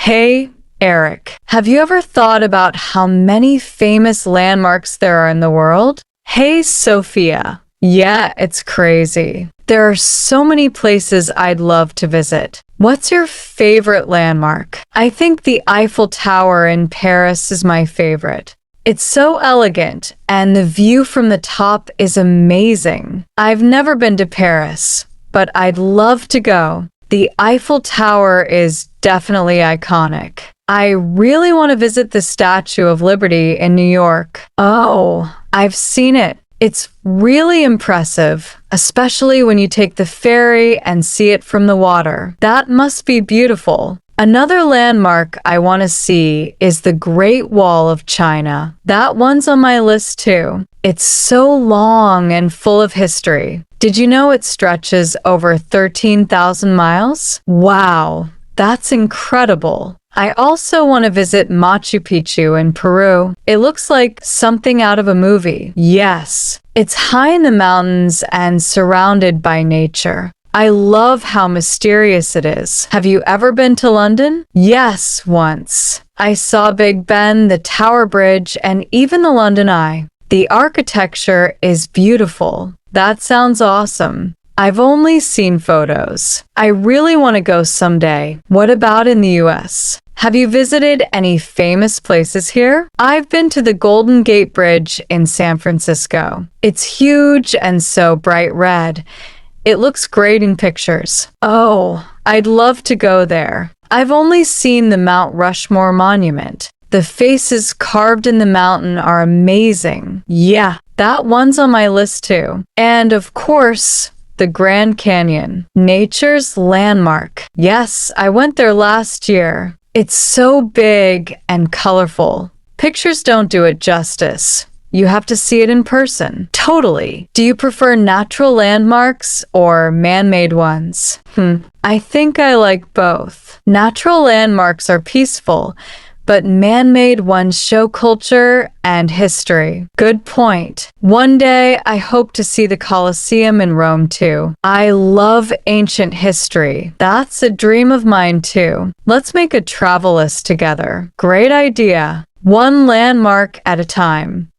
Hey, Eric, have you ever thought about how many famous landmarks there are in the world? Hey, Sophia. Yeah, it's crazy. There are so many places I'd love to visit. What's your favorite landmark? I think the Eiffel Tower in Paris is my favorite. It's so elegant, and the view from the top is amazing. I've never been to Paris, but I'd love to go. The Eiffel Tower is definitely iconic. I really want to visit the Statue of Liberty in New York. Oh, I've seen it. It's really impressive, especially when you take the ferry and see it from the water. That must be beautiful. Another landmark I want to see is the Great Wall of China. That one's on my list too. It's so long and full of history. Did you know it stretches over 13,000 miles? Wow, that's incredible. I also want to visit Machu Picchu in Peru. It looks like something out of a movie. Yes, it's high in the mountains and surrounded by nature. I love how mysterious it is. Have you ever been to London? Yes, once. I saw Big Ben, the Tower Bridge, and even the London Eye. The architecture is beautiful. That sounds awesome. I've only seen photos. I really want to go someday. What about in the US? Have you visited any famous places here? I've been to the Golden Gate Bridge in San Francisco. It's huge and so bright red. It looks great in pictures. Oh, I'd love to go there. I've only seen the Mount Rushmore monument. The faces carved in the mountain are amazing. Yeah, that one's on my list too. And of course, the Grand Canyon, nature's landmark. Yes, I went there last year. It's so big and colorful. Pictures don't do it justice. You have to see it in person. Totally. Do you prefer natural landmarks or man-made ones? I think I like both. Natural landmarks are peaceful, but man-made ones show culture and history. Good point. One day, I hope to see the Colosseum in Rome too. I love ancient history. That's a dream of mine too. Let's make a travel list together. Great idea. One landmark at a time.